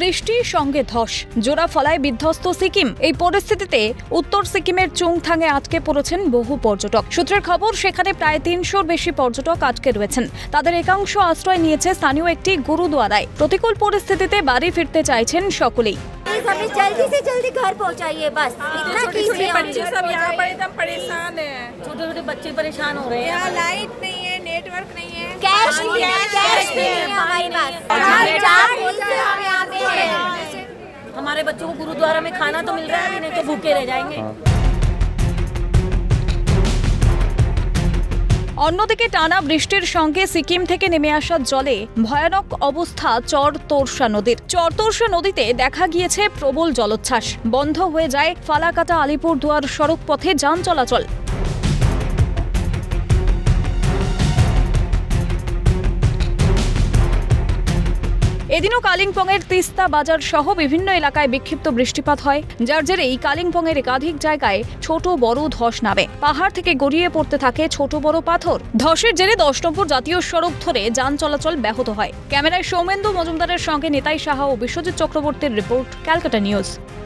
বৃষ্টির সঙ্গে ধস, জোড়া ফলায় বিধ্বস্ত সিকিম। এই পরিস্থিতিতে উত্তর সিকিমের চুংথাংয়ে আটকে পড়েছেন বহু পর্যটক। সূত্রের খবর, সেখানে প্রায় ৩০০-র বেশি পর্যটক আটকে রয়েছেন। তাদের একাংশ আশ্রয় নিয়েছে স্থানীয় একটি গুরুদুয়ারায়। প্রতিকূল পরিস্থিতিতে বাড়ি ফিরতে চাইছেন সকলেই। हमें जल्दी से जल्दी घर पहुंचाइए, बस इतना कीजिए। बच्चे सब यहाँ पर एकदम परेशान है, छोटे छोटे बच्चे परेशान हो रहे हैं। यहाँ लाइट नहीं है, नेटवर्क नहीं है, कैश नहीं है, कैश नहीं है हमारे पास। 4 दिन से हम यहाँ पे हैं। हमारे बच्चों को गुरुद्वारा में खाना तो मिल रहा है, नहीं तो भूखे रह जाएंगे। অন্যদিকে টানা বৃষ্টির সঙ্গে সিকিম থেকে নেমে আসা জলে ভয়ানক অবস্থা চর-তোরসা নদীর। চর-তোরসা নদীতে দেখা গিয়েছে প্রবল জলোচ্ছ্বাস। বন্ধ হয়ে যায় ফালাকাটা আলিপুরদুয়ার সড়ক পথে যান চলাচল। এদিনও কালিম্পংয়ের তিস্তা বাজার সহ বিভিন্ন এলাকায় বিক্ষিপ্ত বৃষ্টিপাত হয়, যার জেরেই কালিম্পংয়ের একাধিক জায়গায় ছোট বড় ধস নামে। পাহাড় থেকে গড়িয়ে পড়তে থাকে ছোট বড় পাথর। ধসের জেরে 10 নম্বর জাতীয় সড়ক ধরে যান চলাচল ব্যাহত হয়। ক্যামেরায় সৌমেন্দু মজুমদারের সঙ্গে নিতাই সাহা ও বিশ্বজিৎ চক্রবর্তীর রিপোর্ট, ক্যালকাটা নিউজ।